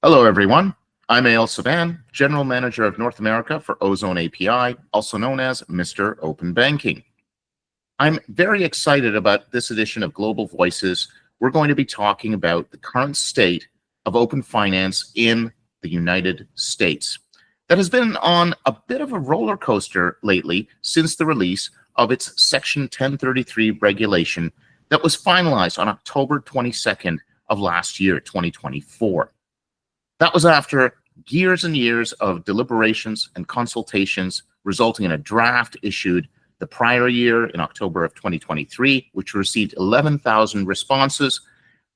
Hello, everyone. I'm Eyal Sivan, General Manager of North America for Ozone API, also known as Mr. Open Banking. I'm very excited about this edition of Global Voices. We're going to be talking about the current state of open finance in the United States. That has been on a bit of a roller coaster lately since the release of its Section 1033 regulation that was finalized on October 22nd of last year, 2024. That was after years and years of deliberations and consultations, resulting in a draft issued the prior year in October of 2023, which received 11,000 responses,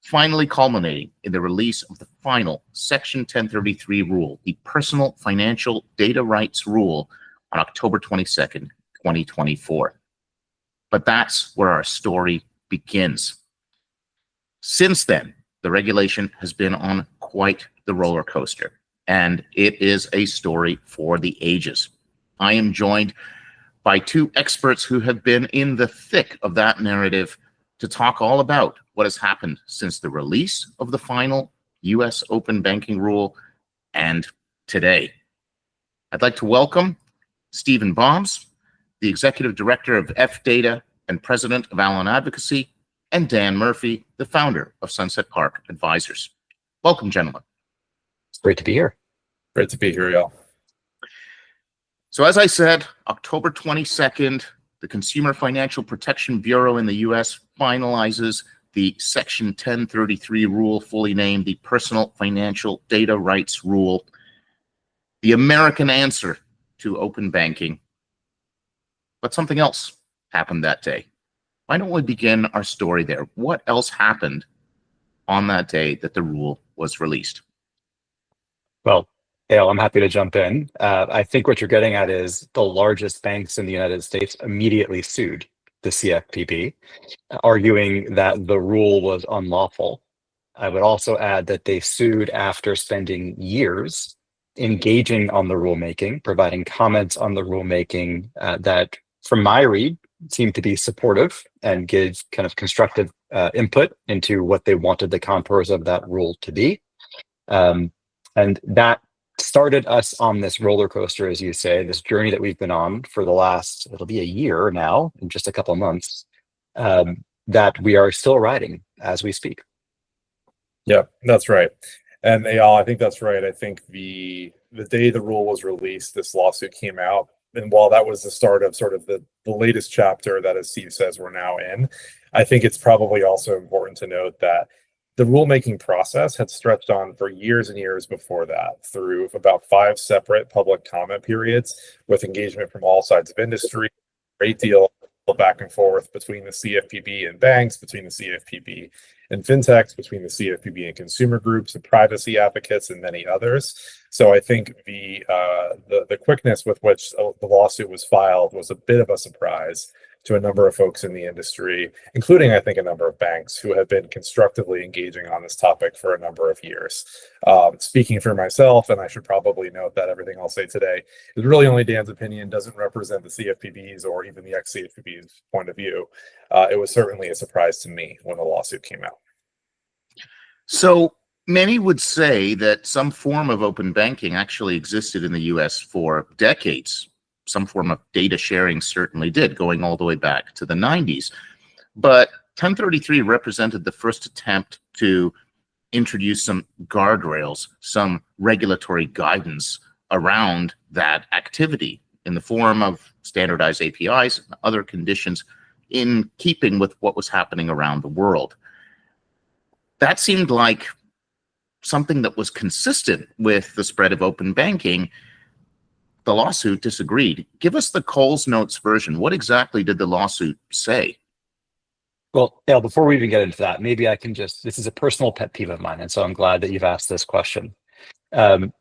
finally culminating in the release of the final Section 1033 rule, the Personal Financial Data Rights Rule, on October 22nd, 2024. But that's where our story begins. Since then, the regulation has been on quite the roller coaster, and it is a story for the ages. I am joined by two experts who have been in the thick of that narrative to talk all about what has happened since the release of the final U.S. open banking rule and today. I'd like to welcome Stephen Boms, the Executive Director of FDATA and President of Allon Advocacy, and Dan Murphy, the founder of Sunset Park Advisors. Welcome, gentlemen. It's great to be here. Great to be here, y'all. So as I said, October 22nd, the Consumer Financial Protection Bureau in the U.S. finalizes the Section 1033 rule, fully named the Personal Financial Data Rights Rule, the American answer to open banking. But something else happened that day. Why don't we begin our story there? What else happened on that day that the rule was released? Well, Eyal, I'm happy to jump in. I think what you're getting at is the largest banks in the United States immediately sued the CFPB, arguing that the rule was unlawful. I would also add that they sued after spending years engaging on the rulemaking, providing comments on the rulemaking that, from my read, seemed to be supportive and give kind of constructive input into what they wanted the contours of that rule to be. And that started us on this roller coaster, as you say, this journey that we've been on for the last, it'll be a year now, in just a couple of months, that we are still riding as we speak. Yeah, that's right. And Eyal, I think that's right. I think the day the rule was released, this lawsuit came out. And while that was the start of sort of the latest chapter that, as Steve says, we're now in, I think it's probably also important to note that the rulemaking process had stretched on for years and years before that, through about 5 separate public comment periods with engagement from all sides of industry, great deal of back and forth between the CFPB and banks, between the CFPB and fintechs, between the CFPB and consumer groups and privacy advocates and many others. So I think the quickness with which the lawsuit was filed was a bit of a surprise to a number of folks in the industry, including, I think, a number of banks who have been constructively engaging on this topic for a number of years. Speaking for myself, and I should probably note that everything I'll say today is really only Dan's opinion, doesn't represent the CFPB's or even the ex-CFPB's point of view. It was certainly a surprise to me when the lawsuit came out. So many would say that some form of open banking actually existed in the U.S. for decades. Some form of data sharing certainly did, going all the way back to the 90s. But 1033 represented the first attempt to introduce some guardrails, some regulatory guidance around that activity in the form of standardized APIs and other conditions in keeping with what was happening around the world. That seemed like something that was consistent with the spread of open banking. The lawsuit disagreed. Give us the Coles Notes version. What exactly did the lawsuit say? Well, Eyal, before we even get into that, maybe I can this is a personal pet peeve of mine, and so I'm glad that you've asked this question. It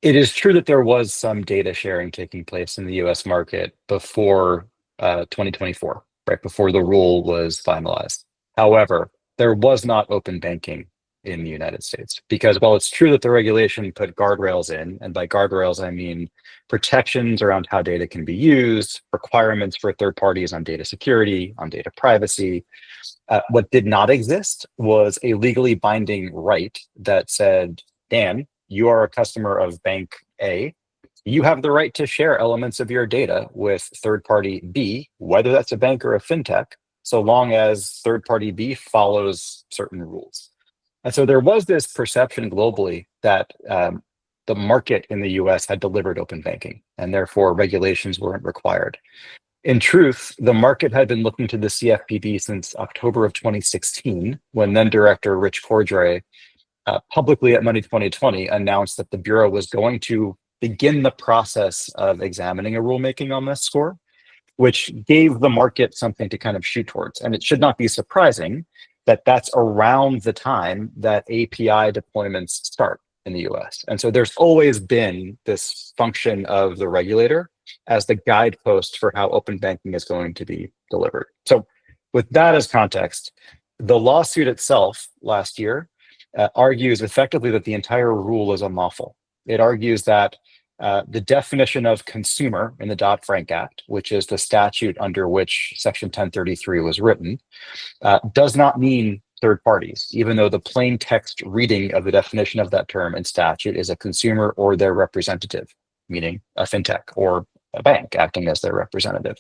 is true that there was some data sharing taking place in the US market before 2024, right before the rule was finalized. However, there was not open banking in the United States, because while it's true that the regulation put guardrails in, and by guardrails I mean protections around how data can be used, requirements for third parties on data security, on data privacy, what did not exist was a legally binding right that said, Dan, you are a customer of Bank A, you have the right to share elements of your data with third party B, whether that's a bank or a fintech, so long as third party B follows certain rules. And so there was this perception globally that the market in the US had delivered open banking, and therefore regulations weren't required. In truth, the market had been looking to the CFPB since October of 2016, when then Director Rich Cordray publicly at Money 2020 announced that the Bureau was going to begin the process of examining a rulemaking on this score, which gave the market something to kind of shoot towards. And it should not be surprising that that's around the time that API deployments start in the US. And so there's always been this function of the regulator as the guidepost for how open banking is going to be delivered. So with that as context, the lawsuit itself last year argues effectively that the entire rule is unlawful. It argues that the definition of consumer in the Dodd-Frank Act, which is the statute under which Section 1033 was written, does not mean third parties, even though the plain text reading of the definition of that term in statute is a consumer or their representative, meaning a fintech or a bank acting as their representative.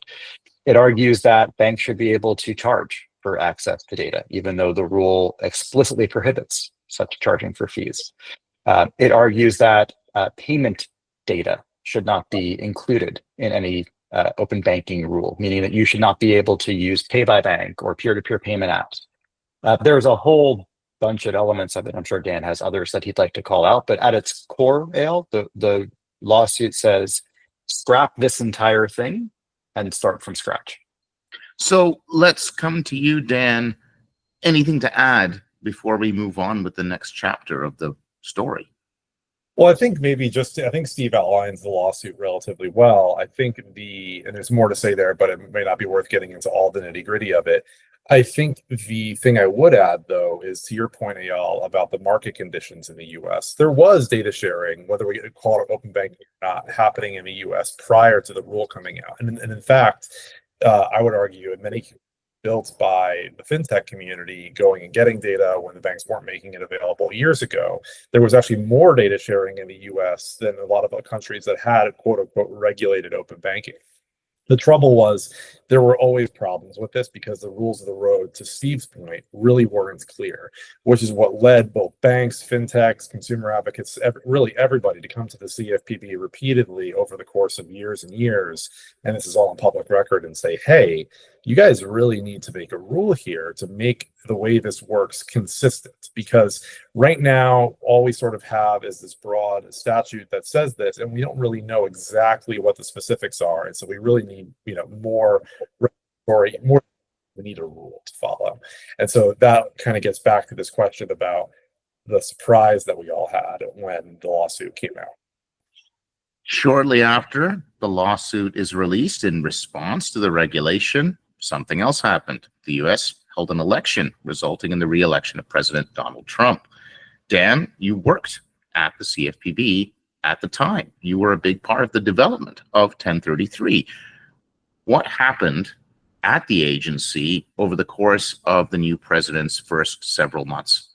It argues that banks should be able to charge for access to data, even though the rule explicitly prohibits such charging for fees. It argues that payment data should not be included in any open banking rule, meaning that you should not be able to use pay by bank or peer-to-peer payment apps. There's a whole bunch of elements of it. I'm sure Dan has others that he'd like to call out, but at its core, Eyal, the lawsuit says, scrap this entire thing and start from scratch. So let's come to you, Dan. Anything to add before we move on with the next chapter of the story? Well, I think maybe I think Steve outlines the lawsuit relatively well. I think and there's more to say there, but it may not be worth getting into all the nitty gritty of it. I think the thing I would add, though, is to your point, Eyal, about the market conditions in the US. There was data sharing, whether we call it open banking or not, happening in the US prior to the rule coming out. And in fact, I would argue in many built by the fintech community going and getting data when the banks weren't making it available years ago. There was actually more data sharing in the US than a lot of other countries that had quote unquote regulated open banking. The trouble was there were always problems with this because the rules of the road, to Steve's point, really weren't clear, which is what led both banks, fintechs, consumer advocates, really everybody to come to the CFPB repeatedly over the course of years and years. And this is all on public record and say, hey, you guys really need to make a rule here to make the way this works consistent, because right now all we sort of have is this broad statute that says this, and we don't really know exactly what the specifics are. And so we really need, more regulatory, we need a rule to follow. And so that kind of gets back to this question about the surprise that we all had when the lawsuit came out. Shortly after the lawsuit is released in response to the regulation, something else happened. The US held an election, resulting in the re-election of President Donald Trump. Dan, you worked at the CFPB at the time. You were a big part of the development of 1033. What happened at the agency over the course of the new president's first several months?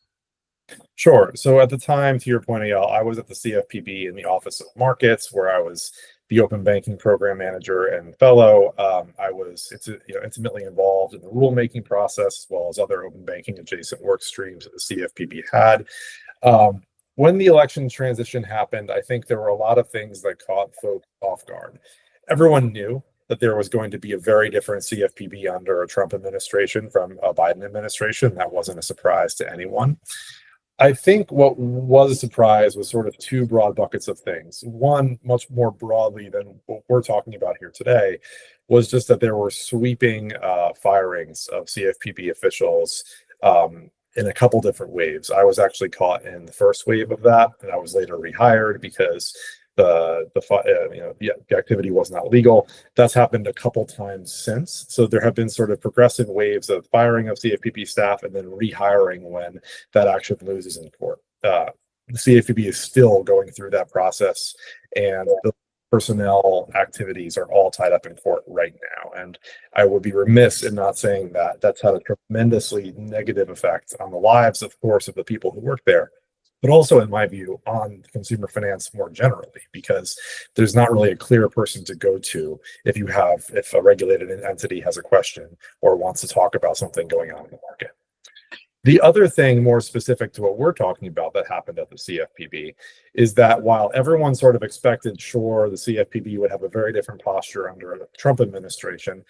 Sure. So at the time, to your point, Eyal, I was at the CFPB in the Office of Markets, where I was the open banking program manager and fellow. I was intimately involved in the rulemaking process, as well as other open banking adjacent work streams that the CFPB had. When the election transition happened, I think there were a lot of things that caught folks off guard. Everyone knew that there was going to be a very different CFPB under a Trump administration from a Biden administration. That wasn't a surprise to anyone. I think what was a surprise was sort of two broad buckets of things. One, much more broadly than what we're talking about here today, was just that there were sweeping firings of CFPB officials in a couple different waves. I was actually caught in the first wave of that, and I was later rehired because the activity was not legal. That's happened a couple times since. So there have been sort of progressive waves of firing of CFPB staff and then rehiring when that action loses in court. The CFPB is still going through that process, and the personnel activities are all tied up in court right now. And I would be remiss in not saying that that's had a tremendously negative effect on the lives, of course, of the people who work there, but also, in my view, on consumer finance more generally, because there's not really a clear person to go to if a regulated entity has a question or wants to talk about something going on in the market. The other thing more specific to what we're talking about that happened at the CFPB is that while everyone sort of expected, sure, the CFPB would have a very different posture under the Trump administration,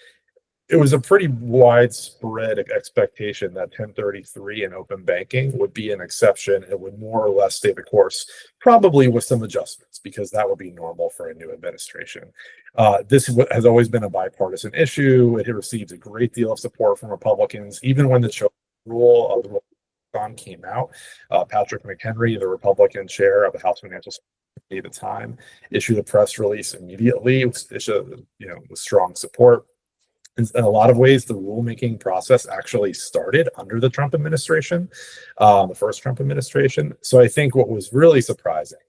it was a pretty widespread expectation that 1033 and open banking would be an exception. It would more or less stay the course, probably with some adjustments, because that would be normal for a new administration. This has always been a bipartisan issue. It received a great deal of support from Republicans, even when the rule of the rule came out. Patrick McHenry, the Republican chair of the House Financial Committee at the time, issued a press release immediately, with strong support. In a lot of ways, the rulemaking process actually started under the Trump administration, the first Trump administration. So I think what was really surprising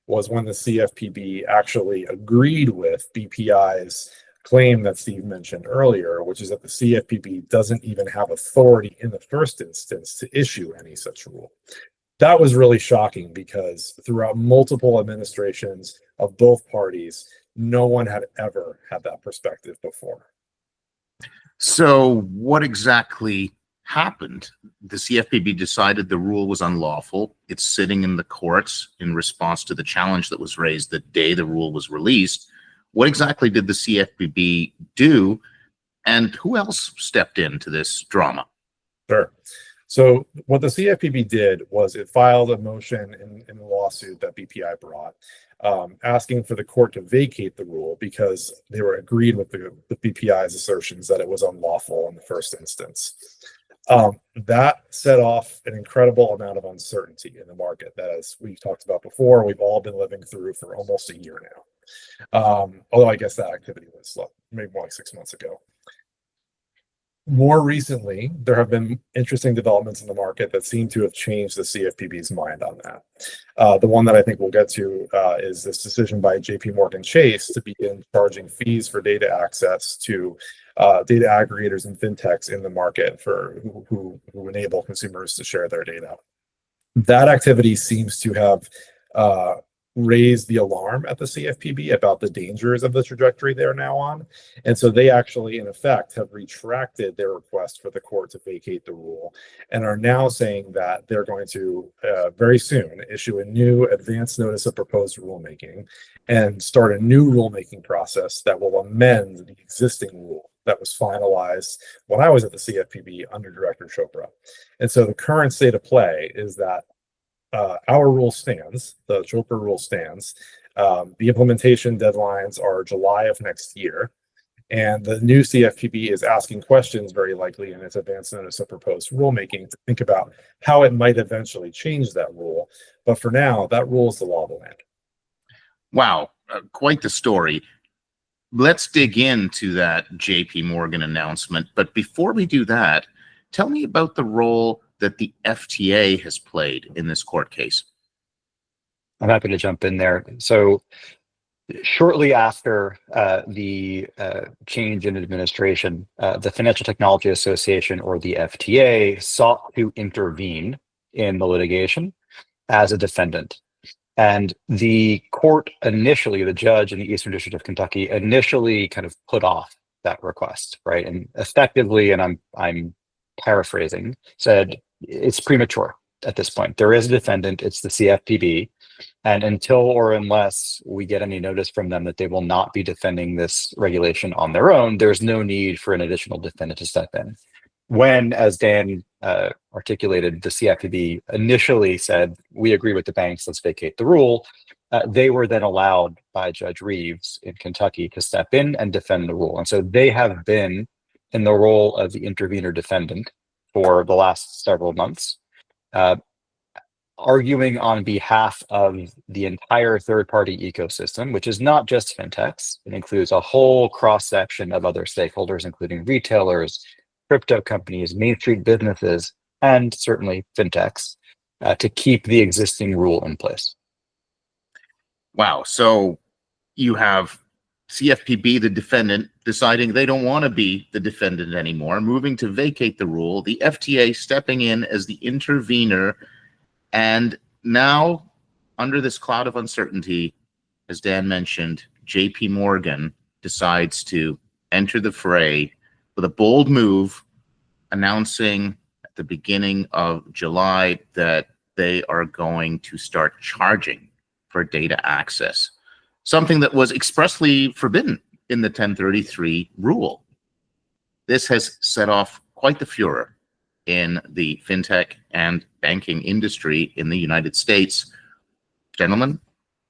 was when the CFPB actually agreed with BPI's claim that Steve mentioned earlier, which is that the CFPB doesn't even have authority in the first instance to issue any such rule. That was really shocking because throughout multiple administrations of both parties, no one had ever had that perspective before. So what exactly happened? The CFPB decided the rule was unlawful. It's sitting in the courts in response to the challenge that was raised the day the rule was released. What exactly did the CFPB do, and who else stepped into this drama? Sure. So what the CFPB did was it filed a motion in the lawsuit that BPI brought, asking for the court to vacate the rule because they were agreed with the BPI's assertions that it was unlawful in the first instance. That set off an incredible amount of uncertainty in the market that, as we talked about before, we've all been living through for almost a year now. Although I guess that activity was maybe more like 6 months ago. More recently, there have been interesting developments in the market that seem to have changed the CFPB's mind on that. The one that I think we'll get to is this decision by JP Morgan Chase to begin charging fees for data access to data aggregators and fintechs in the market for who enable consumers to share their data. That activity seems to have raised the alarm at the CFPB about the dangers of the trajectory they're now on. And so they actually, in effect, have retracted their request for the court to vacate the rule and are now saying that they're going to very soon issue a new advance notice of proposed rulemaking and start a new rulemaking process that will amend the existing rule that was finalized when I was at the CFPB under Director Chopra. And so the current state of play is that our rule stands, the Chopra rule stands. The implementation deadlines are July of next year. And the new CFPB is asking questions, very likely in its advance notice of proposed rulemaking, to think about how it might eventually change that rule. But for now, that rule is the law of the land. Wow, quite the story. Let's dig into that JP Morgan announcement. But before we do that, tell me about the role that the FTA has played in this court case. I'm happy to jump in there. So shortly after the change in administration, the Financial Technology Association, or the FTA, sought to intervene in the litigation as a defendant. And the court initially, the judge in the Eastern District of Kentucky, initially kind of put off that request, right? And effectively, and I'm paraphrasing, said it's premature at this point. There is a defendant, it's the CFPB, and until or unless we get any notice from them that they will not be defending this regulation on their own, there's no need for an additional defendant to step in. When, as Dan articulated, the CFPB initially said, we agree with the banks, let's vacate the rule, they were then allowed by Judge Reeves in Kentucky to step in and defend the rule. And so they have been in the role of the intervener defendant for the last several months, arguing on behalf of the entire third-party ecosystem, which is not just fintechs. It includes a whole cross-section of other stakeholders, including retailers, crypto companies, Main Street businesses, and certainly fintechs, to keep the existing rule in place. Wow. So you have CFPB, the defendant, deciding they don't want to be the defendant anymore, moving to vacate the rule, the FTA stepping in as the intervener, and now, under this cloud of uncertainty, as Dan mentioned, JP Morgan decides to enter the fray with a bold move, announcing at the beginning of July that they are going to start charging for data access, something that was expressly forbidden in the 1033 rule. This has set off quite the furor in the fintech and banking industry in the United States. Gentlemen,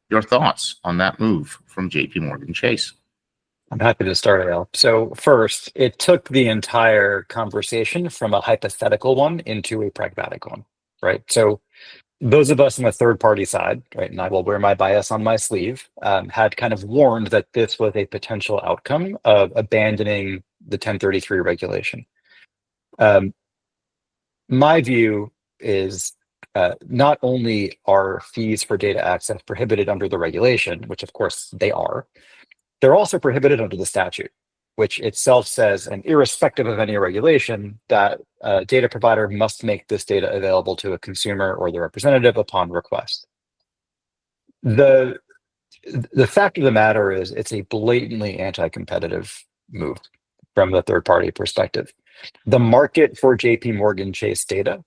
your thoughts on that move from JP Morgan Chase? I'm happy to start, Eyal. So first, it took the entire conversation from a hypothetical one into a pragmatic one, right? So those of us on the third-party side, right, and I will wear my bias on my sleeve, had kind of warned that this was a potential outcome of abandoning the 1033 regulation. My view is not only are fees for data access prohibited under the regulation, which of course they are, they're also prohibited under the statute, which itself says, and irrespective of any regulation, that a data provider must make this data available to a consumer or their representative upon request. The fact of the matter is it's a blatantly anti-competitive move from the third-party perspective. The market for JP Morgan Chase data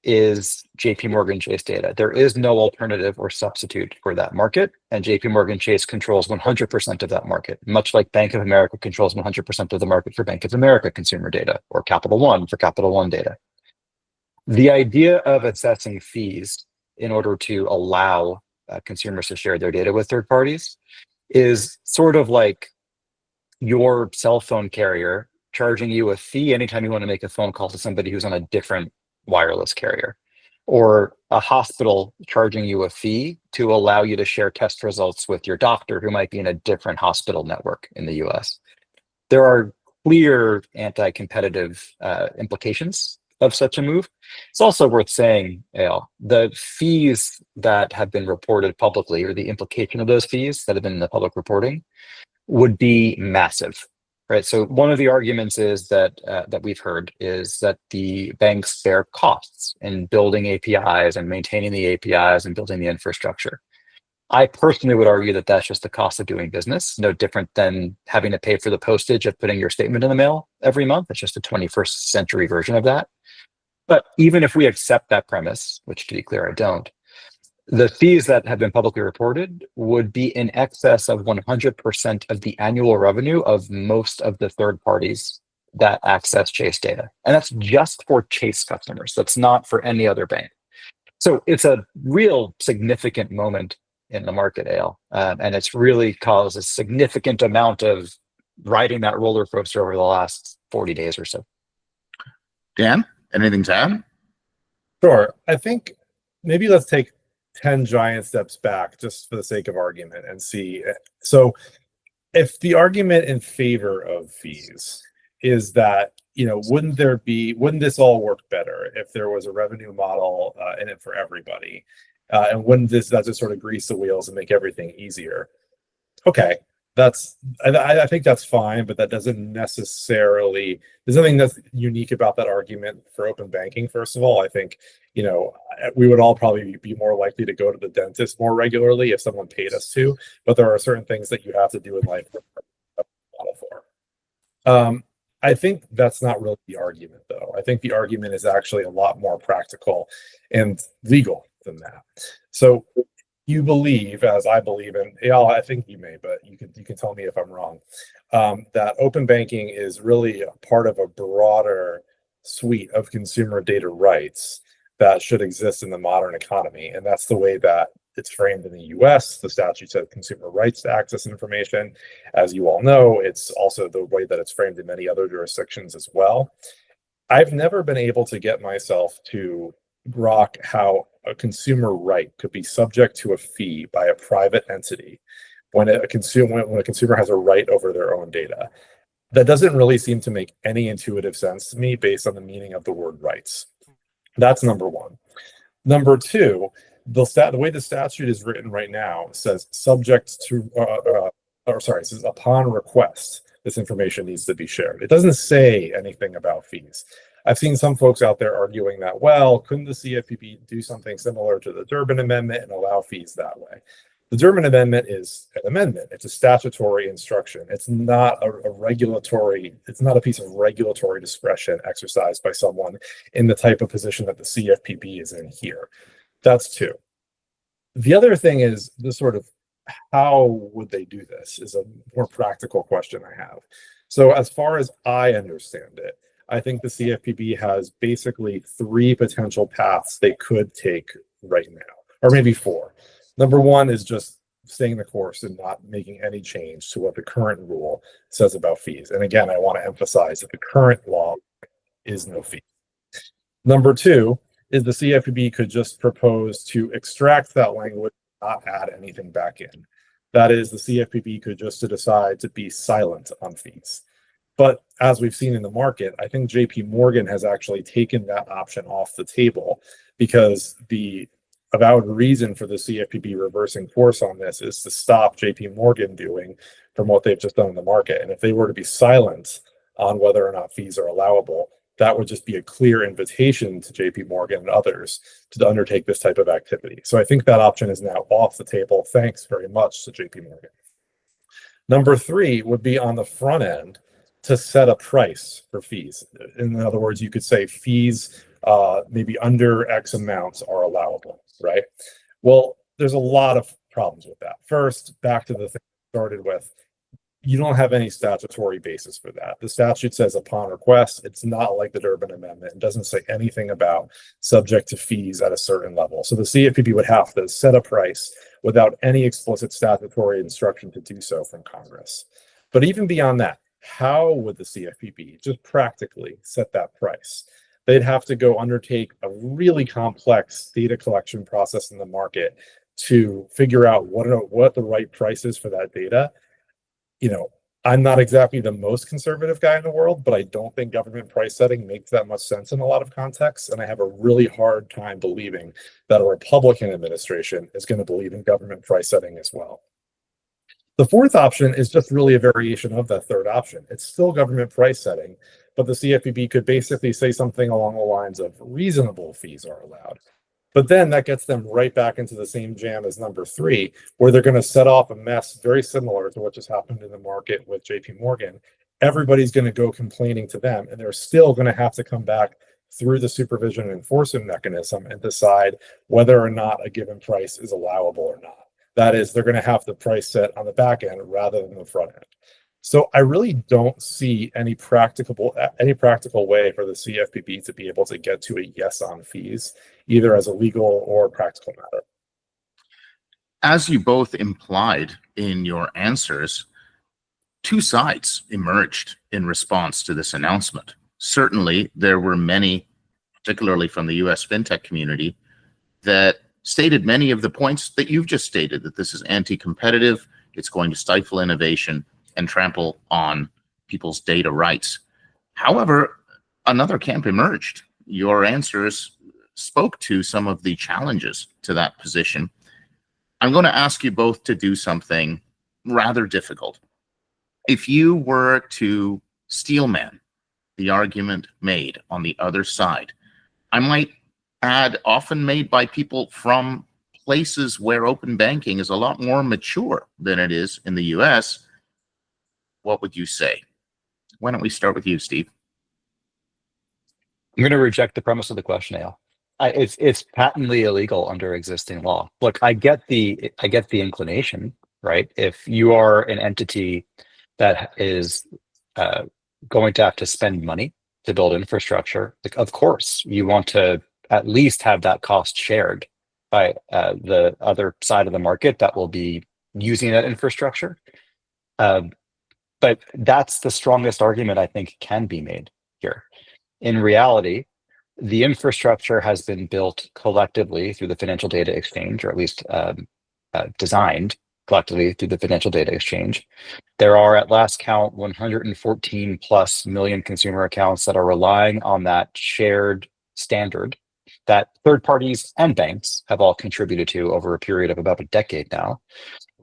is JP Morgan Chase data. There is no alternative or substitute for that market, and JP Morgan Chase controls 100% of that market, much like Bank of America controls 100% of the market for Bank of America consumer data, or Capital One for Capital One data. The idea of assessing fees in order to allow consumers to share their data with third parties is sort of like your cell phone carrier charging you a fee anytime you want to make a phone call to somebody who's on a different wireless carrier, or a hospital charging you a fee to allow you to share test results with your doctor who might be in a different hospital network in the US. There are clear anti-competitive implications of such a move. It's also worth saying, Eyal, the fees that have been reported publicly, or the implication of those fees that have been in the public reporting, would be massive. Right. So one of the arguments is that we've heard is that the banks bear costs in building APIs and maintaining the APIs and building the infrastructure. I personally would argue that that's just the cost of doing business, no different than having to pay for the postage of putting your statement in the mail every month. It's just a 21st century version of that. But even if we accept that premise, which to be clear, I don't, the fees that have been publicly reported would be in excess of 100% of the annual revenue of most of the third parties that access Chase data. And that's just for Chase customers. That's not for any other bank. So it's a real significant moment in the market, Eyal. And it's really caused a significant amount of riding that roller coaster over the last 40 days or so. Dan, anything to add? Sure. I think maybe let's take 10 giant steps back just for the sake of argument and see. So if the argument in favor of fees is that, wouldn't this all work better if there was a revenue model in it for everybody? And wouldn't that just sort of grease the wheels and make everything easier? Okay. I think that's fine, but that doesn't necessarily, there's nothing that's unique about that argument for open banking. First of all, I think, we would all probably be more likely to go to the dentist more regularly if someone paid us to, but there are certain things that you have to do in life for. I think that's not really the argument, though. I think the argument is actually a lot more practical and legal than that. So you believe, as I believe, and Eyal, I think you may, but you can tell me if I'm wrong, that open banking is really a part of a broader suite of consumer data rights that should exist in the modern economy. And that's the way that it's framed in the US. The statute says consumer rights to access information. As you all know, it's also the way that it's framed in many other jurisdictions as well. I've never been able to get myself to grok how a consumer right could be subject to a fee by a private entity when a consumer has a right over their own data. That doesn't really seem to make any intuitive sense to me based on the meaning of the word rights. That's number one. Number two, the way the statute is written right now says subject to, it says upon request, this information needs to be shared. It doesn't say anything about fees. I've seen some folks out there arguing that, well, couldn't the CFPB do something similar to the Durbin Amendment and allow fees that way? The Durbin Amendment is an amendment. It's a statutory instruction. It's not a regulatory, it's not a piece of regulatory discretion exercised by someone in the type of position that the CFPB is in here. That's two. The other thing is the sort of how would they do this is a more practical question I have. So as far as I understand it, I think the CFPB has basically three potential paths they could take right now, or maybe four. Number one is just staying the course and not making any change to what the current rule says about fees. And again, I want to emphasize that the current law is no fee. Number two is the CFPB could just propose to extract that language, not add anything back in. That is, the CFPB could just decide to be silent on fees. But as we've seen in the market, I think JP Morgan has actually taken that option off the table, because the avowed reason for the CFPB reversing course on this is to stop JP Morgan doing from what they've just done in the market. And if they were to be silent on whether or not fees are allowable, that would just be a clear invitation to JP Morgan and others to undertake this type of activity. So I think that option is now off the table. Thanks very much to JP Morgan. Number three would be on the front end to set a price for fees. In other words, you could say fees maybe under X amounts are allowable, right? Well, there's a lot of problems with that. First, back to the thing I started with, you don't have any statutory basis for that. The statute says upon request. It's not like the Durbin Amendment. It doesn't say anything about subject to fees at a certain level. So the CFPB would have to set a price without any explicit statutory instruction to do so from Congress. But even beyond that, how would the CFPB just practically set that price? They'd have to go undertake a really complex data collection process in the market to figure out what the right price is for that data. You know, I'm not exactly the most conservative guy in the world, but I don't think government price setting makes that much sense in a lot of contexts. And I have a really hard time believing that a Republican administration is going to believe in government price setting as well. The fourth option is just really a variation of that third option. It's still government price setting, but the CFPB could basically say something along the lines of reasonable fees are allowed. But then that gets them right back into the same jam as number three, where they're going to set off a mess very similar to what just happened in the market with JP Morgan. Everybody's going to go complaining to them, and they're still going to have to come back through the supervision and enforcement mechanism and decide whether or not a given price is allowable or not. That is, they're going to have the price set on the back end rather than the front end. So I really don't see any practical way for the CFPB to be able to get to a yes on fees, either as a legal or practical matter. As you both implied in your answers, two sides emerged in response to this announcement. Certainly, there were many, particularly from the US fintech community, that stated many of the points that you've just stated, that this is anti-competitive, it's going to stifle innovation and trample on people's data rights. However, another camp emerged. Your answers spoke to some of the challenges to that position. I'm going to ask you both to do something rather difficult. If you were to steelman the argument made on the other side, I might add, often made by people from places where open banking is a lot more mature than it is in the US, what would you say? Why don't we start with you, Steve? I'm going to reject the premise of the question, Eyal. It's patently illegal under existing law. Look, I get the inclination, right? If you are an entity that is going to have to spend money to build infrastructure, like, of course, you want to at least have that cost shared by the other side of the market that will be using that infrastructure. But that's the strongest argument I think can be made here. In reality, the infrastructure has been built collectively through the financial data exchange, or at least designed collectively through the financial data exchange. There are, at last count, 114 plus million consumer accounts that are relying on that shared standard that third parties and banks have all contributed to over a period of about a decade now.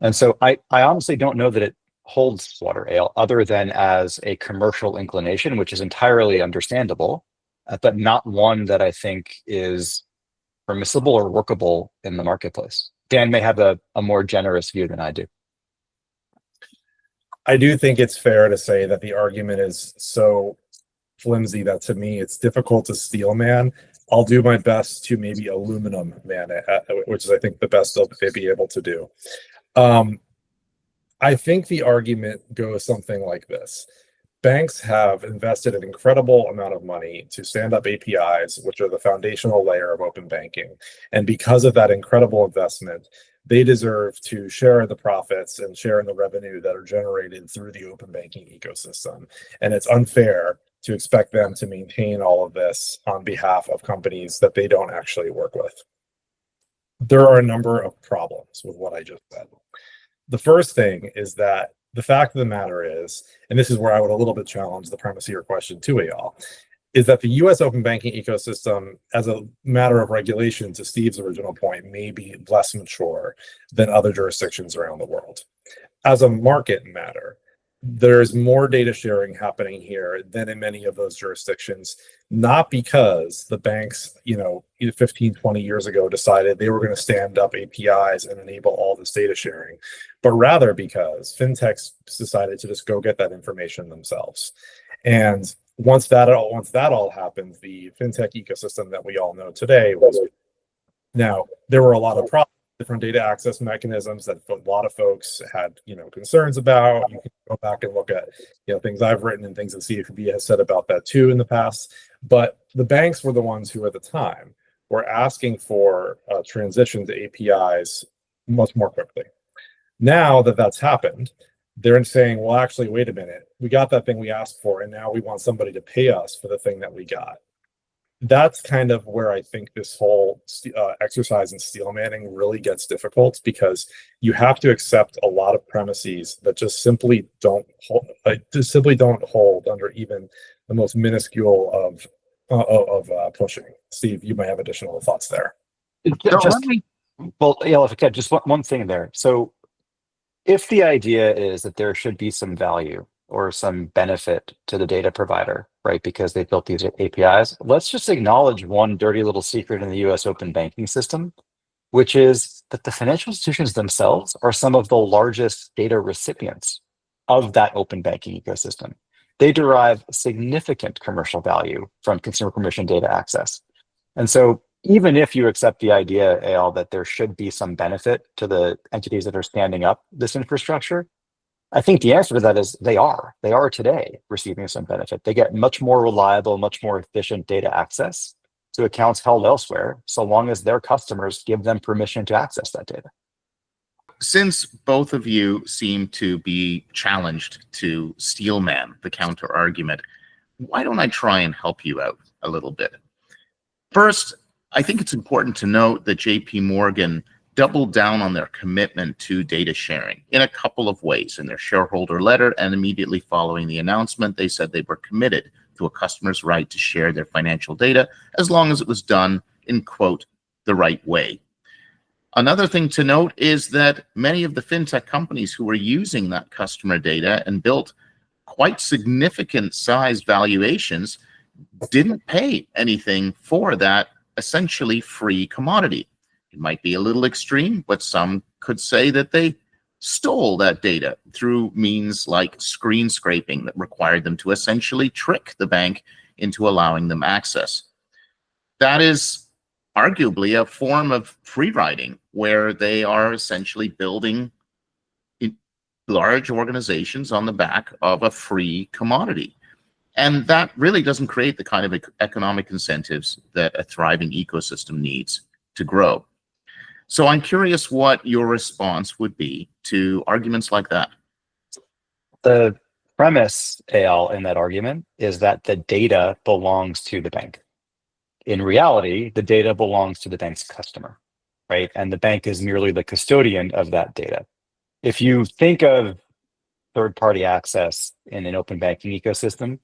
And so I honestly don't know that it holds water, Eyal, other than as a commercial inclination, which is entirely understandable. but not one that I think is permissible or workable in the marketplace. Dan may have a more generous view than I do. I do think it's fair to say that the argument is so flimsy that to me it's difficult to steel man. I'll do my best to maybe aluminum man it, which is I think the best they'll be able to do. I think the argument goes something like this. Banks have invested an incredible amount of money to stand up APIs, which are the foundational layer of open banking. And because of that incredible investment, they deserve to share in the profits and share in the revenue that are generated through the open banking ecosystem. And it's unfair to expect them to maintain all of this on behalf of companies that they don't actually work with. There are a number of problems with what I just said. The first thing is that the fact of the matter is, and this is where I would a little bit challenge the premise of your question too, Eyal, is that the US open banking ecosystem, as a matter of regulation, to Steve's original point, may be less mature than other jurisdictions around the world. As a market matter, there's more data sharing happening here than in many of those jurisdictions, not because the banks, 15, 20 years ago decided they were going to stand up APIs and enable all this data sharing, but rather because fintechs decided to just go get that information themselves. And once that all happened, the fintech ecosystem that we all know today was. Now, there were a lot of problems, different data access mechanisms that a lot of folks had, concerns about. You can go back and look at, things I've written and things that CFPB has said about that too in the past. But the banks were the ones who, at the time, were asking for a transition to APIs much more quickly. Now that that's happened, they're saying, well, actually, wait a minute, we got that thing we asked for, and now we want somebody to pay us for the thing that we got. That's kind of where I think this whole exercise in steel manning really gets difficult, because you have to accept a lot of premises that just simply don't hold under even the most minuscule of pushing. Steve, you might have additional thoughts there. Well, if I could, just one thing there. So if the idea is that there should be some value or some benefit to the data provider, right, because they built these APIs, let's just acknowledge one dirty little secret in the US open banking system, which is that the financial institutions themselves are some of the largest data recipients of that open banking ecosystem. They derive significant commercial value from consumer permission data access. And so even if you accept the idea, Eyal, that there should be some benefit to the entities that are standing up this infrastructure, I think the answer to that is they are today receiving some benefit. They get much more reliable, much more efficient data access to accounts held elsewhere, so long as their customers give them permission to access that data. Since both of you seem to be challenged to steelman the counter argument, why don't I try and help you out a little bit? First, I think it's important to note that JP Morgan doubled down on their commitment to data sharing in a couple of ways. In their shareholder letter and immediately following the announcement, they said they were committed to a customer's right to share their financial data as long as it was done in, quote, the right way. Another thing to note is that many of the fintech companies who were using that customer data and built quite significant size valuations didn't pay anything for that essentially free commodity. It might be a little extreme, but some could say that they stole that data through means like screen scraping that required them to essentially trick the bank into allowing them access. That is arguably a form of free riding, where they are essentially building large organizations on the back of a free commodity. And that really doesn't create the kind of economic incentives that a thriving ecosystem needs to grow. So I'm curious what your response would be to arguments like that. The premise, Eyal, in that argument is that the data belongs to the bank. In reality, the data belongs to the bank's customer, right? And the bank is merely the custodian of that data. If you think of third-party access in an open banking ecosystem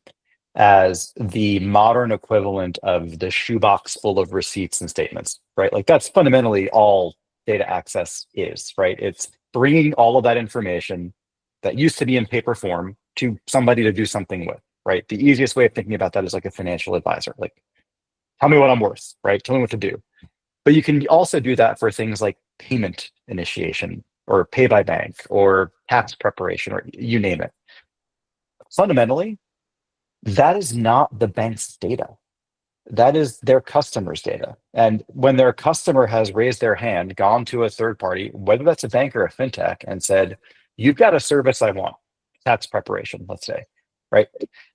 as the modern equivalent of the shoebox full of receipts and statements, right? Like that's fundamentally all data access is, right? It's bringing all of that information that used to be in paper form to somebody to do something with, right? The easiest way of thinking about that is like a financial advisor. Like tell me what I'm worth, right? Tell me what to do. But you can also do that for things like payment initiation or pay by bank or tax preparation, or you name it. Fundamentally, that is not the bank's data. That is their customer's data. And when their customer has raised their hand, gone to a third party, whether that's a bank or a fintech, and said, you've got a service I want, tax preparation, let's say, right?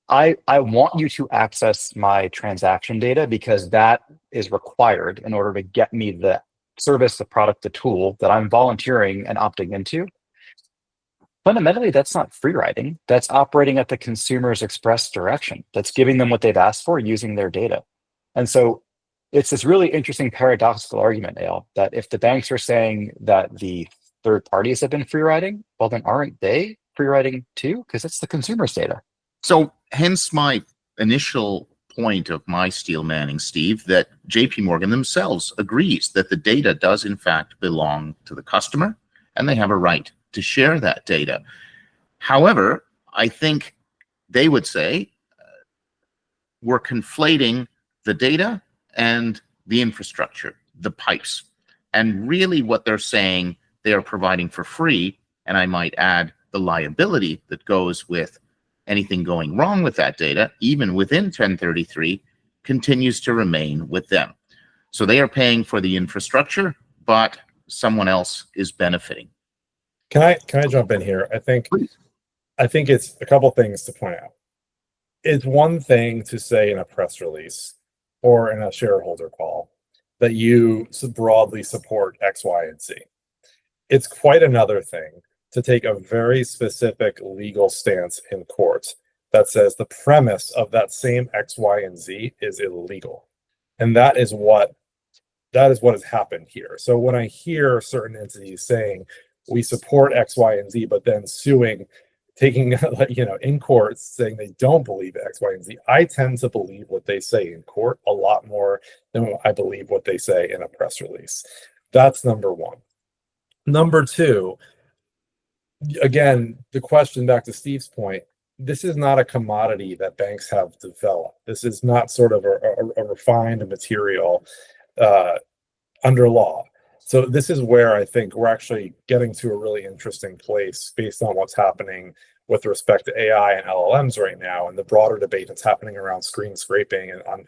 I want you to access my transaction data because that is required in order to get me the service, the product, the tool that I'm volunteering and opting into. Fundamentally, that's not free riding. That's operating at the consumer's express direction. That's giving them what they've asked for using their data. And so it's this really interesting paradoxical argument, Eyal, that if the banks are saying that the third parties have been free riding, well, then aren't they free riding too? Because it's the consumer's data. So hence my initial point of my steel manning, Steve, that JP Morgan themselves agrees that the data does in fact belong to the customer and they have a right to share that data. However, I think they would say we're conflating the data and the infrastructure, the pipes. And really what they're saying they are providing for free, and I might add the liability that goes with anything going wrong with that data, even within 1033, continues to remain with them. So they are paying for the infrastructure, but someone else is benefiting. Can I jump in here? I think it's a couple things to point out. It's one thing to say in a press release or in a shareholder call that you broadly support X, Y, and Z. It's quite another thing to take a very specific legal stance in court that says the premise of that same X, Y, and Z is illegal. And that is what has happened here. So when I hear certain entities saying we support X, Y, and Z, but then taking in court saying they don't believe X, Y, and Z, I tend to believe what they say in court a lot more than I believe what they say in a press release. That's number one. Number two, again, the question back to Steve's point, this is not a commodity that banks have developed. This is not sort of a refined material under law. So this is where I think we're actually getting to a really interesting place based on what's happening with respect to AI and LLMs right now, and the broader debate that's happening around screen scraping and on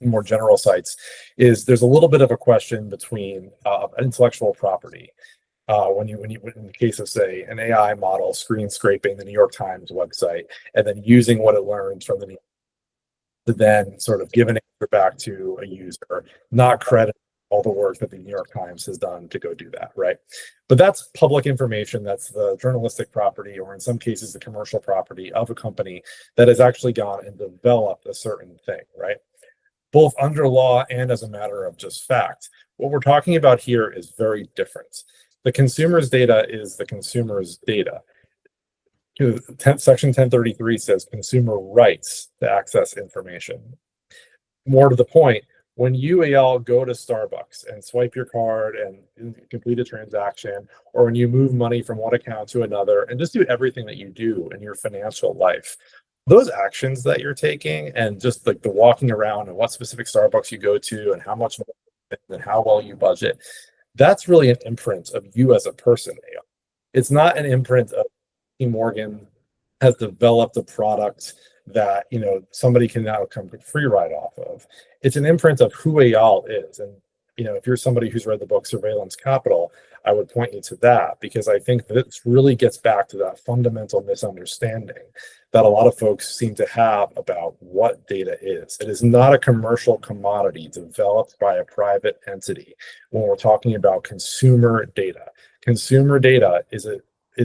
more general sites. Is there's a little bit of a question between intellectual property. When in the case of, say, an AI model screen scraping the New York Times website and then using what it learns from to then sort of give an answer back to a user, not credit all the work that the New York Times has done to go do that, right? But that's public information. That's the journalistic property, or in some cases, the commercial property of a company that has actually gone and developed a certain thing, right? Both under law and as a matter of just fact. What we're talking about here is very different. The consumer's data is the consumer's data. Section 1033 says consumer rights to access information. More to the point, when you, Eyal, go to Starbucks and swipe your card and complete a transaction, or when you move money from one account to another and just do everything that you do in your financial life, those actions that you're taking and just like the walking around and what specific Starbucks you go to and how much and how well you budget, that's really an imprint of you as a person, Eyal. It's not an imprint of Morgan has developed a product that somebody can now come free ride off of. It's an imprint of who Eyal is. And if you're somebody who's read the book Surveillance Capital, I would point you to that, because I think that it really gets back to that fundamental misunderstanding that a lot of folks seem to have about what data is. It is not a commercial commodity developed by a private entity. When we're talking about consumer data is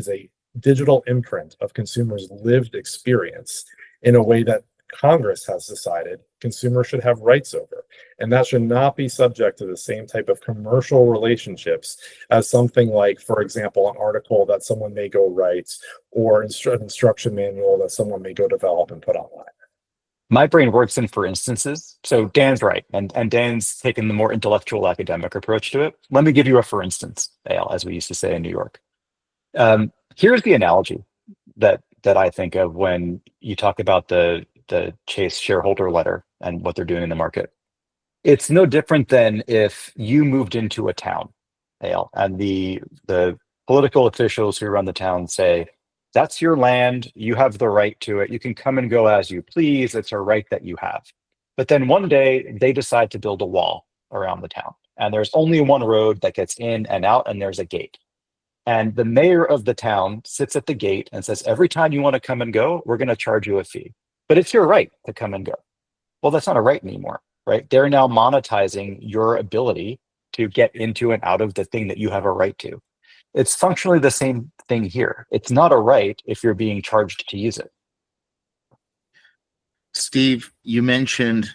a digital imprint of consumers' lived experience in a way that Congress has decided consumers should have rights over. And that should not be subject to the same type of commercial relationships as something like, for example, an article that someone may go write or an instruction manual that someone may go develop and put online. My brain works in for instances. So Dan's right. And Dan's taken the more intellectual academic approach to it. Let me give you a for instance, Eyal, as we used to say in New York. Here's the analogy that I think of when you talk about the Chase shareholder letter and what they're doing in the market. It's no different than if you moved into a town, Eyal, and the political officials who run the town say, that's your land, you have the right to it, you can come and go as you please, it's a right that you have. But then one day they decide to build a wall around the town, and there's only one road that gets in and out, and there's a gate. And the mayor of the town sits at the gate and says, every time you want to come and go, we're going to charge you a fee. But it's your right to come and go. Well, that's not a right anymore, right? They're now monetizing your ability to get into and out of the thing that you have a right to. It's functionally the same thing here. It's not a right if you're being charged to use it. Steve, you mentioned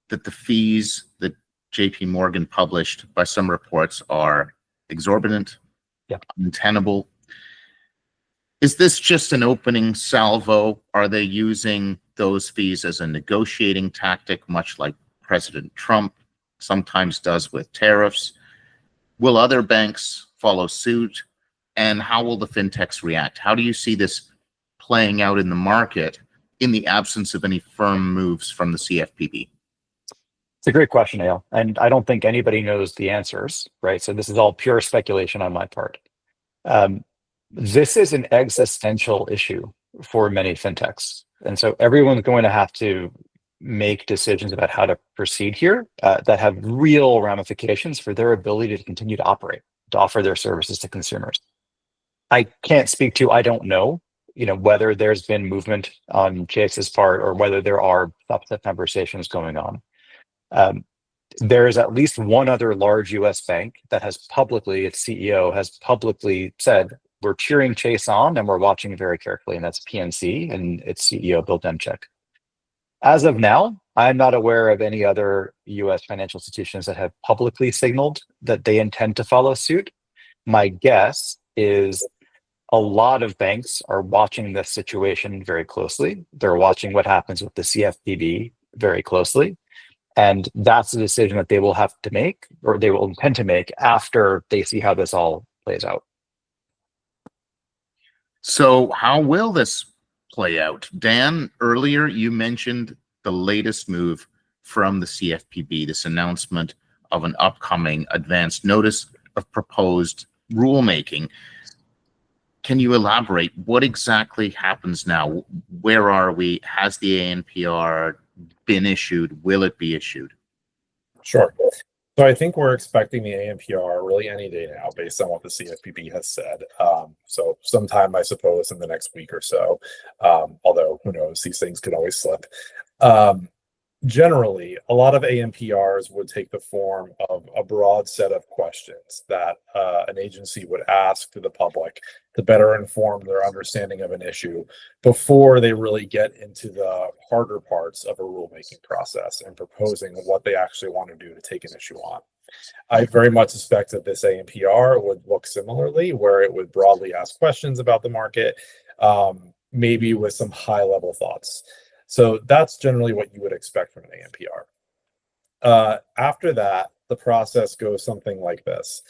that the fees that JP Morgan published by some reports are exorbitant, untenable. Is this just an opening salvo? Are they using those fees as a negotiating tactic, much like President Trump sometimes does with tariffs? Will other banks follow suit? And how will the fintechs react? How do you see this playing out in the market in the absence of any firm moves from the CFPB? It's a great question, Eyal. And I don't think anybody knows the answers, right? So this is all pure speculation on my part. This is an existential issue for many fintechs. And so everyone's going to have to make decisions about how to proceed here that have real ramifications for their ability to continue to operate, to offer their services to consumers. I can't speak to, I don't know, whether there's been movement on Chase's part or whether there are subset conversations going on. There is at least one other large US bank that has publicly, its CEO has publicly said, we're cheering Chase on and we're watching very carefully, and that's PNC and its CEO, Bill Demchak. As of now, I'm not aware of any other US financial institutions that have publicly signaled that they intend to follow suit. My guess is a lot of banks are watching this situation very closely. They're watching what happens with the CFPB very closely. And that's a decision that they will have to make, or they will intend to make after they see how this all plays out. So how will this play out? Dan, earlier you mentioned the latest move from the CFPB, this announcement of an upcoming advance notice of proposed rulemaking. Can you elaborate? What exactly happens now? Where are we? Has the ANPR been issued? Will it be issued? Sure. So I think we're expecting the ANPR really any day now, based on what the CFPB has said. So sometime, I suppose, in the next week or so, although who knows, these things could always slip. Generally, a lot of ANPRs would take the form of a broad set of questions that an agency would ask to the public to better inform their understanding of an issue before they really get into the harder parts of a rulemaking process and proposing what they actually want to do to take an issue on. I very much suspect that this ANPR would look similarly, where it would broadly ask questions about the market, maybe with some high-level thoughts. So that's generally what you would expect from an ANPR. After that, the process goes something like this.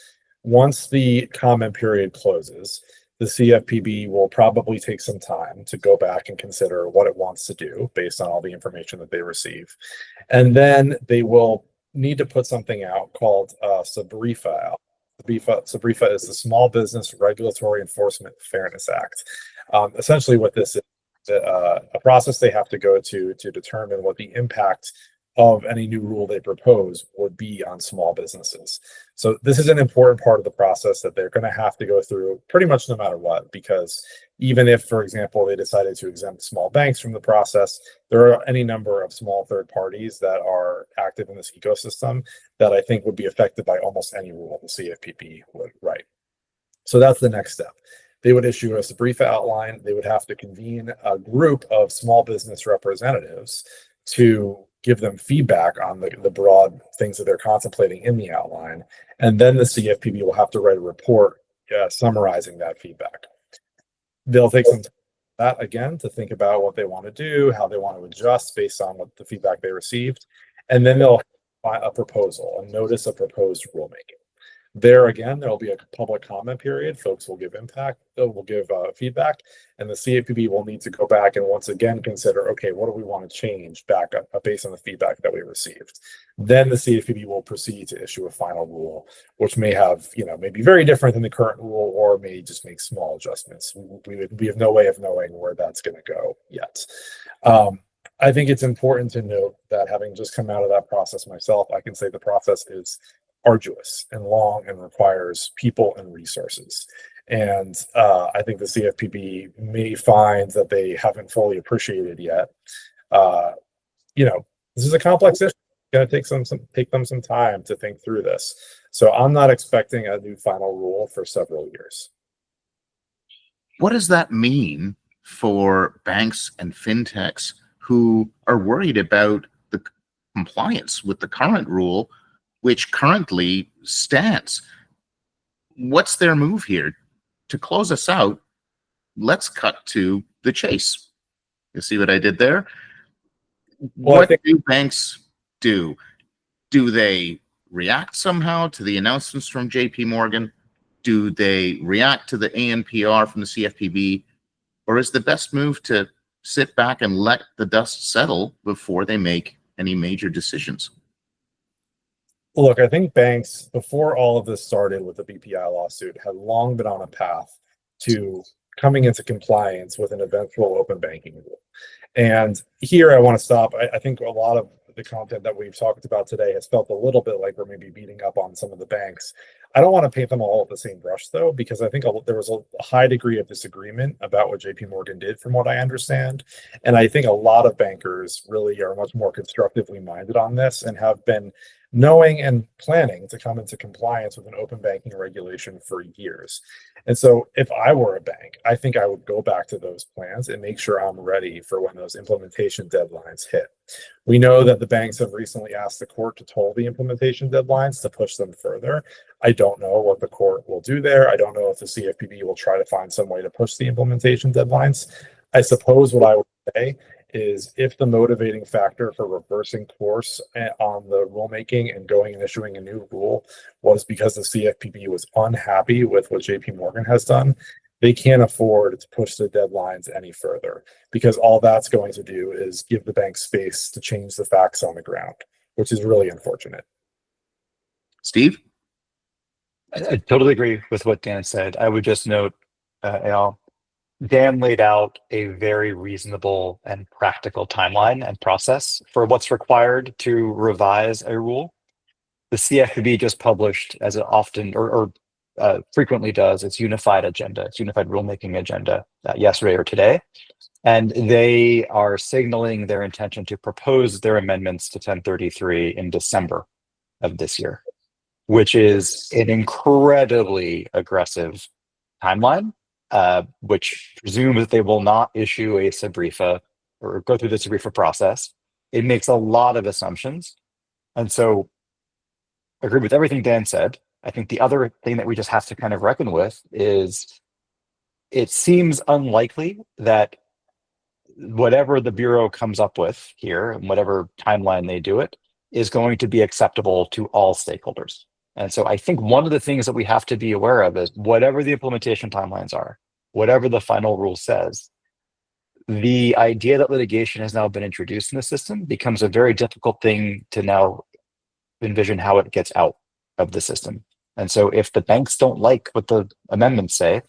Once the comment period closes, the CFPB will probably take some time to go back and consider what it wants to do based on all the information that they receive. And then they will need to put something out called SBREFA out. SBREFA is the Small Business Regulatory Enforcement Fairness Act. Essentially what this is, a process they have to go to determine what the impact of any new rule they propose would be on small businesses. So this is an important part of the process that they're going to have to go through pretty much no matter what, because even if, for example, they decided to exempt small banks from the process, there are any number of small third parties that are active in this ecosystem that I think would be affected by almost any rule the CFPB would write. So that's the next step. They would issue us a brief outline. They would have to convene a group of small business representatives to give them feedback on the broad things that they're contemplating in the outline. And then the CFPB will have to write a report summarizing that feedback. They'll take some time that again to think about what they want to do, how they want to adjust based on what the feedback they received. And then they'll file a proposal, a notice of proposed rulemaking. There again, there'll be a public comment period. Folks will give feedback, and the CFPB will need to go back and once again consider, okay, what do we want to change back based on the feedback that we received. Then the CFPB will proceed to issue a final rule, which may have, may be very different than the current rule, or may just make small adjustments. We have no way of knowing where that's going to go yet. I think it's important to note that having just come out of that process myself, I can say the process is arduous and long and requires people and resources. And I think the CFPB may find that they haven't fully appreciated yet. This is a complex issue. It's going to take them some time to think through this. So I'm not expecting a new final rule for several years. What does that mean for banks and fintechs who are worried about the compliance with the current rule, which currently stands? What's their move here? To close us out, let's cut to the chase. You see what I did there? Well, what do banks do? Do they react somehow to the announcements from JP Morgan? Do they react to the ANPR from the CFPB? Or is the best move to sit back and let the dust settle before they make any major decisions? Look, I think banks, before all of this started with the BPI lawsuit, had long been on a path to coming into compliance with an eventual open banking rule. And here I want to stop. I think a lot of the content that we've talked about today has felt a little bit like we're maybe beating up on some of the banks. I don't want to paint them all with the same brush, though, because I think there was a high degree of disagreement about what JP Morgan did, from what I understand. And I think a lot of bankers really are much more constructively minded on this and have been knowing and planning to come into compliance with an open banking regulation for years. And so if I were a bank, I think I would go back to those plans and make sure I'm ready for when those implementation deadlines hit. We know that the banks have recently asked the court to toll the implementation deadlines to push them further. I don't know what the court will do there. I don't know if the CFPB will try to find some way to push the implementation deadlines. I suppose what I would say is, if the motivating factor for reversing course on the rulemaking and going and issuing a new rule was because the CFPB was unhappy with what JP Morgan has done, they can't afford to push the deadlines any further, because all that's going to do is give the bank space to change the facts on the ground, which is really unfortunate. Steve? I totally agree with what Dan said. I would just note, Eyal, Dan laid out a very reasonable and practical timeline and process for what's required to revise a rule. The CFPB just published, as it often or frequently does, its unified rulemaking agenda yesterday or today. And they are signaling their intention to propose their amendments to 1033 in December of this year, which is an incredibly aggressive timeline. Which presumes that they will not issue a SBRIFA or go through the SBRIFA process. It makes a lot of assumptions. And so I agree with everything Dan said. I think the other thing that we just have to kind of reckon with is, it seems unlikely that whatever the Bureau comes up with here, and whatever timeline they do it, is going to be acceptable to all stakeholders. And so I think one of the things that we have to be aware of is, whatever the implementation timelines are, whatever the final rule says, the idea that litigation has now been introduced in the system becomes a very difficult thing to now envision how it gets out of the system. And so if the banks don't like what the amendments say,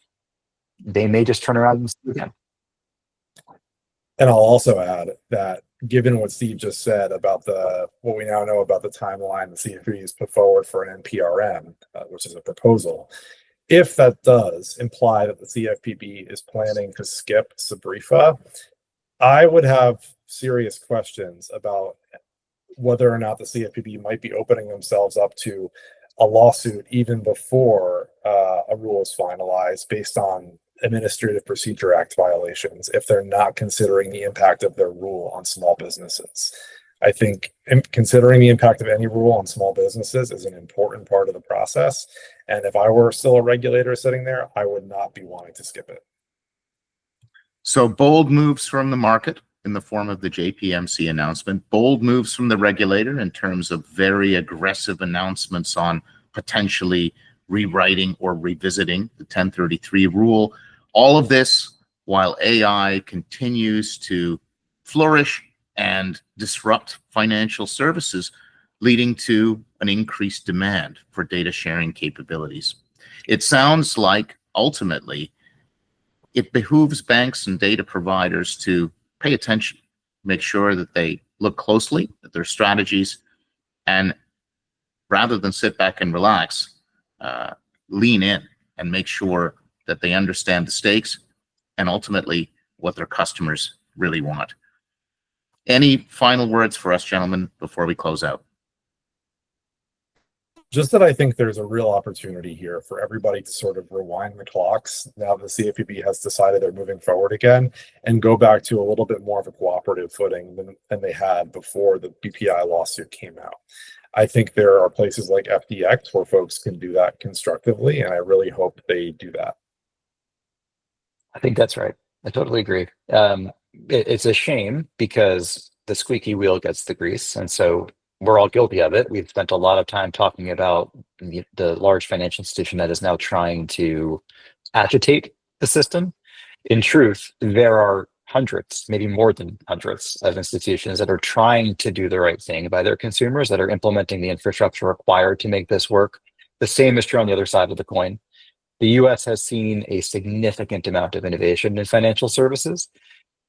they may just turn around and sue again. And I'll also add that, given what Steve just said about what we now know about the timeline the CFPB has put forward for an NPRM, which is a proposal, if that does imply that the CFPB is planning to skip SBRIFA, I would have serious questions about whether or not the CFPB might be opening themselves up to a lawsuit even before a rule is finalized, based on Administrative Procedure Act violations, if they're not considering the impact of their rule on small businesses. I think considering the impact of any rule on small businesses is an important part of the process. And if I were still a regulator sitting there, I would not be wanting to skip it. So bold moves from the market in the form of the JPMC announcement, bold moves from the regulator in terms of very aggressive announcements on potentially rewriting or revisiting the 1033 rule. All of this while AI continues to flourish and disrupt financial services, leading to an increased demand for data sharing capabilities. It sounds like ultimately it behooves banks and data providers to pay attention, make sure that they look closely at their strategies, and rather than sit back and relax, lean in and make sure that they understand the stakes and ultimately what their customers really want. Any final words for us, gentlemen, before we close out? Just that I think there's a real opportunity here for everybody to sort of rewind the clocks now that the CFPB has decided they're moving forward again, and go back to a little bit more of a cooperative footing than they had before the BPI lawsuit came out. I think there are places like FDX where folks can do that constructively, and I really hope they do that. I think that's right. I totally agree. It's a shame because the squeaky wheel gets the grease, and so we're all guilty of it. We've spent a lot of time talking about the large financial institution that is now trying to agitate the system. In truth, there are hundreds, maybe more than hundreds of institutions that are trying to do the right thing by their consumers, that are implementing the infrastructure required to make this work. The same is true on the other side of the coin. The US has seen a significant amount of innovation in financial services.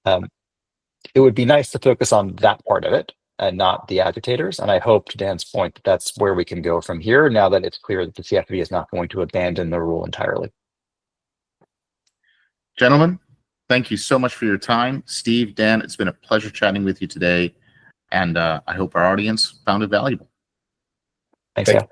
It would be nice to focus on that part of it and not the agitators. And I hope, to Dan's point, that that's where we can go from here now that it's clear that the CFPB is not going to abandon the rule entirely. Gentlemen, thank you so much for your time. Steve, Dan, it's been a pleasure chatting with you today, and I hope our audience found it valuable. Thanks, yeah.